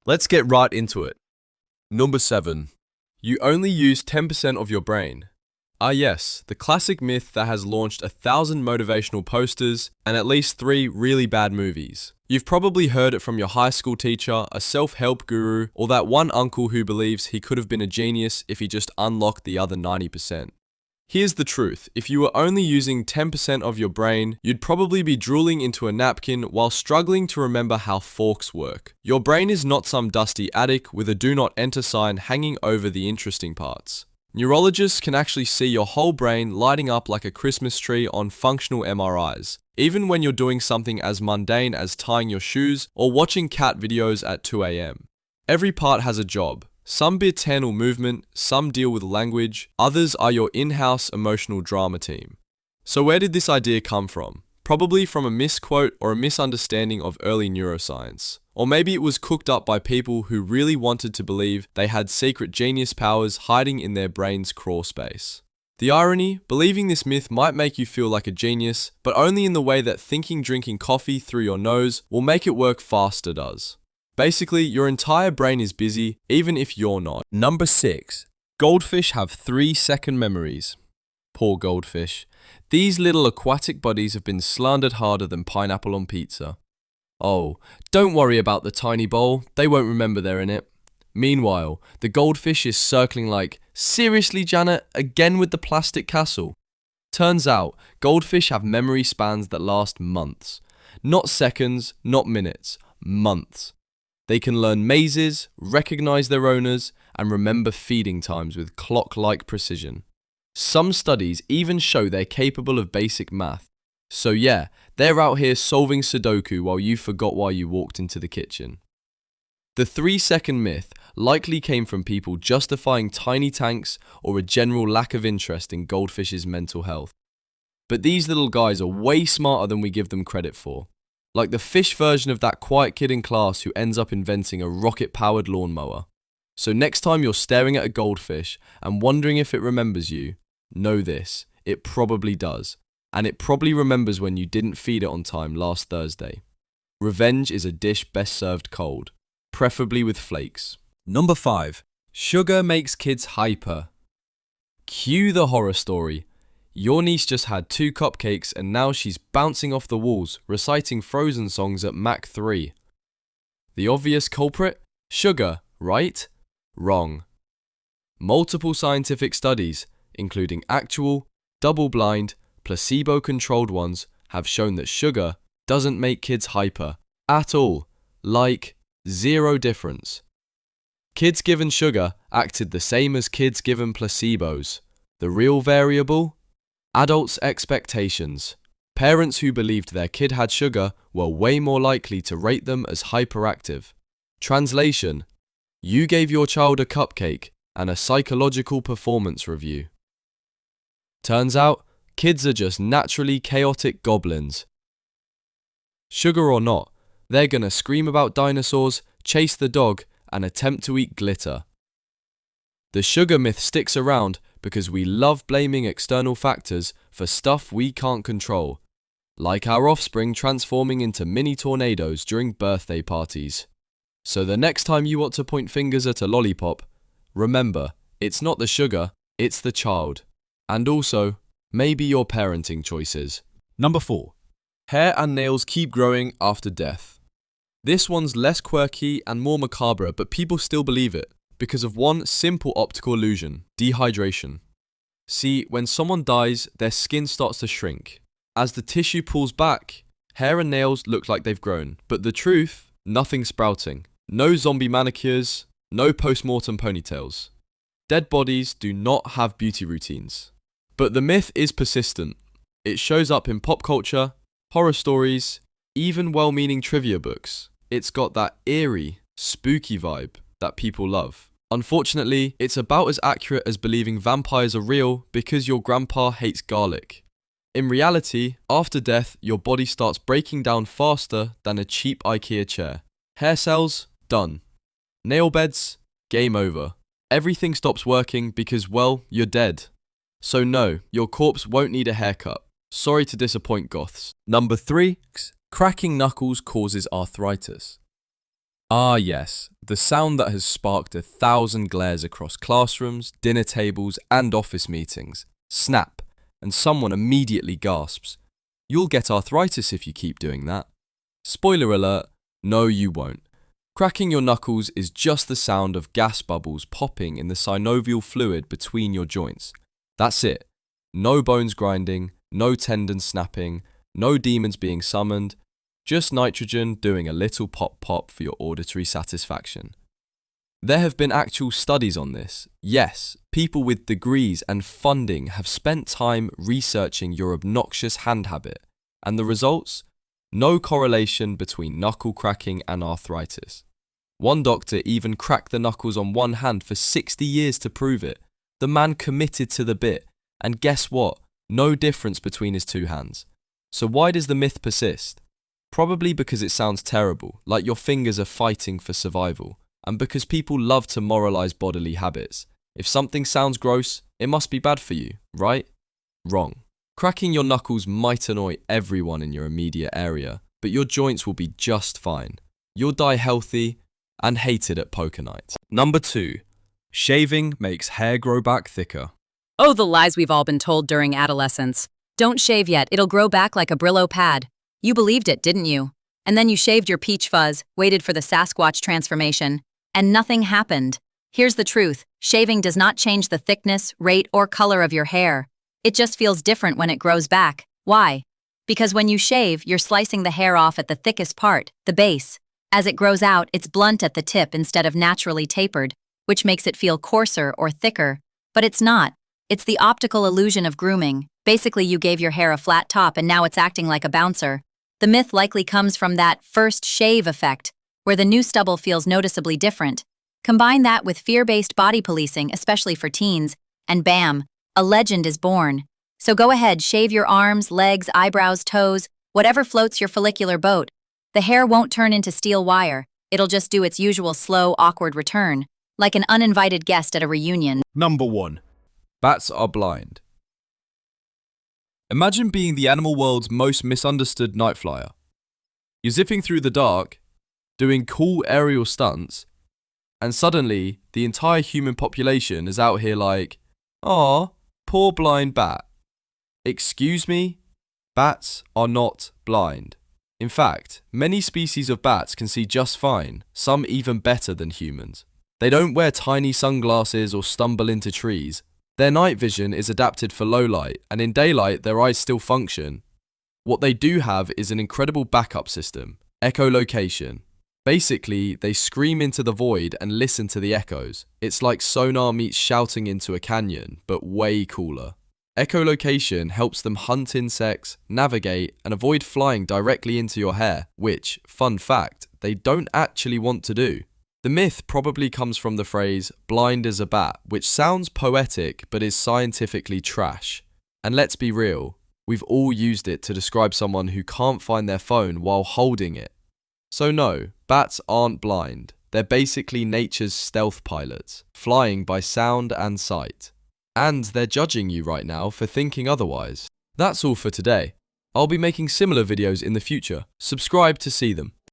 Let's get right into it. Number 7. You only use 10% of your brain. Ah yes, the classic myth that has launched 1,000 motivational posters and at least 3 really bad movies. You've probably heard it from your high school teacher, a self-help guru, or that one uncle who believes he could have been a genius if he just unlocked the other 90%. Here's the truth, if you were only using 10% of your brain, you'd probably be drooling into a napkin while struggling to remember how forks work. Your brain is not some dusty attic with a do not enter sign hanging over the interesting parts. Neurologists can actually see your whole brain lighting up like a Christmas tree on functional MRIs, even when you're doing something as mundane as tying your shoes or watching cat videos at 2 a.m. Every part has a job. Some bits handle movement, some deal with language, others are your in-house emotional drama team. So where did this idea come from? Probably from a misquote or a misunderstanding of early neuroscience. Or maybe it was cooked up by people who really wanted to believe they had secret genius powers hiding in their brain's crawl space. The irony, believing this myth might make you feel like a genius, but only in the way that thinking drinking coffee through your nose will make it work faster does. Basically, your entire brain is busy, even if you're not. Number 6. Goldfish have 3-second memories. Poor goldfish. These little aquatic bodies have been slandered harder than pineapple on pizza. Oh, don't worry about the tiny bowl, they won't remember they're in it. Meanwhile, the goldfish is circling like, seriously Janet, again with the plastic castle? Turns out, goldfish have memory spans that last months. Not seconds, not minutes, months. They can learn mazes, recognize their owners, and remember feeding times with clock-like precision. Some studies even show they're capable of basic math. So yeah, they're out here solving Sudoku while you forgot why you walked into the kitchen. The 3-second myth likely came from people justifying tiny tanks or a general lack of interest in goldfish's mental health. But these little guys are way smarter than we give them credit for. Like the fish version of that quiet kid in class who ends up inventing a rocket-powered lawnmower. So next time you're staring at a goldfish and wondering if it remembers you, know this, it probably does. And it probably remembers when you didn't feed it on time last Thursday. Revenge is a dish best served cold, preferably with flakes. Number 5. Sugar makes kids hyper. Cue the horror story. Your niece just had 2 cupcakes and now she's bouncing off the walls, reciting Frozen songs at Mach 3. The obvious culprit? Sugar, right? Wrong. Multiple scientific studies, including actual, double-blind, placebo-controlled ones, have shown that sugar doesn't make kids hyper at all, like 0 difference. Kids given sugar acted the same as kids given placebos. The real variable? Adults' expectations. Parents who believed their kid had sugar were way more likely to rate them as hyperactive. Translation: you gave your child a cupcake and a psychological performance review. Turns out, kids are just naturally chaotic goblins. Sugar or not, they're gonna scream about dinosaurs, chase the dog, and attempt to eat glitter. The sugar myth sticks around because we love blaming external factors for stuff we can't control, like our offspring transforming into mini tornadoes during birthday parties. So the next time you want to point fingers at a lollipop, remember, it's not the sugar, it's the child. And also, maybe your parenting choices. Number 4. Hair and nails keep growing after death. This one's less quirky and more macabre, but people still believe it because of one simple optical illusion: dehydration. See, when someone dies, their skin starts to shrink. As the tissue pulls back, hair and nails look like they've grown, but the truth, nothing sprouting. No zombie manicures, no post-mortem ponytails. Dead bodies do not have beauty routines. But the myth is persistent. It shows up in pop culture, horror stories, even well-meaning trivia books. It's got that eerie, spooky vibe that people love. Unfortunately, it's about as accurate as believing vampires are real because your grandpa hates garlic. In reality, after death, your body starts breaking down faster than a cheap IKEA chair. Hair cells, done. Nail beds, game over. Everything stops working because, well, you're dead. So no, your corpse won't need a haircut. Sorry to disappoint goths. Number 3. Cracking knuckles causes arthritis. Ah yes, the sound that has sparked 1,000 glares across classrooms, dinner tables and office meetings. Snap, and someone immediately gasps. You'll get arthritis if you keep doing that. Spoiler alert, no you won't. Cracking your knuckles is just the sound of gas bubbles popping in the synovial fluid between your joints. That's it. No bones grinding, no tendons snapping, no demons being summoned, just nitrogen doing a little pop-pop for your auditory satisfaction. There have been actual studies on this. Yes, people with degrees and funding have spent time researching your obnoxious hand habit. And the results? No correlation between knuckle cracking and arthritis. One doctor even cracked the knuckles on one hand for 60 years to prove it. The man committed to the bit. And guess what? No difference between his two hands. So why does the myth persist? Probably because it sounds terrible, like your fingers are fighting for survival, and because people love to moralize bodily habits. If something sounds gross, it must be bad for you, right? Wrong. Cracking your knuckles might annoy everyone in your immediate area, but your joints will be just fine. You'll die healthy and hated at poker night. Number 2. Shaving makes hair grow back thicker. Oh, the lies we've all been told during adolescence. Don't shave yet, it'll grow back like a Brillo pad. You believed it, didn't you? And then you shaved your peach fuzz, waited for the Sasquatch transformation, and nothing happened. Here's the truth. Shaving does not change the thickness, rate, or color of your hair. It just feels different when it grows back. Why? Because when you shave, you're slicing the hair off at the thickest part, the base. As it grows out, it's blunt at the tip instead of naturally tapered, which makes it feel coarser or thicker. But it's not. It's the optical illusion of grooming. Basically, you gave your hair a flat top and now it's acting like a bouncer. The myth likely comes from that first shave effect, where the new stubble feels noticeably different. Combine that with fear-based body policing, especially for teens, and bam, a legend is born. So go ahead, shave your arms, legs, eyebrows, toes, whatever floats your follicular boat. The hair won't turn into steel wire. It'll just do its usual slow, awkward return, like an uninvited guest at a reunion. Number 1. Bats are blind. Imagine being the animal world's most misunderstood night flyer. You're zipping through the dark, doing cool aerial stunts, and suddenly the entire human population is out here like, "Aw, poor blind bat." Excuse me? Bats are not blind. In fact, many species of bats can see just fine, some even better than humans. They don't wear tiny sunglasses or stumble into trees. Their night vision is adapted for low light, and in daylight their eyes still function. What they do have is an incredible backup system, echolocation. Basically, they scream into the void and listen to the echoes. It's like sonar meets shouting into a canyon, but way cooler. Echolocation helps them hunt insects, navigate, and avoid flying directly into your hair, which, fun fact, they don't actually want to do. The myth probably comes from the phrase, blind as a bat, which sounds poetic but is scientifically trash. And let's be real, we've all used it to describe someone who can't find their phone while holding it. So no, bats aren't blind. They're basically nature's stealth pilots, flying by sound and sight. And they're judging you right now for thinking otherwise. That's all for today. I'll be making similar videos in the future. Subscribe to see them.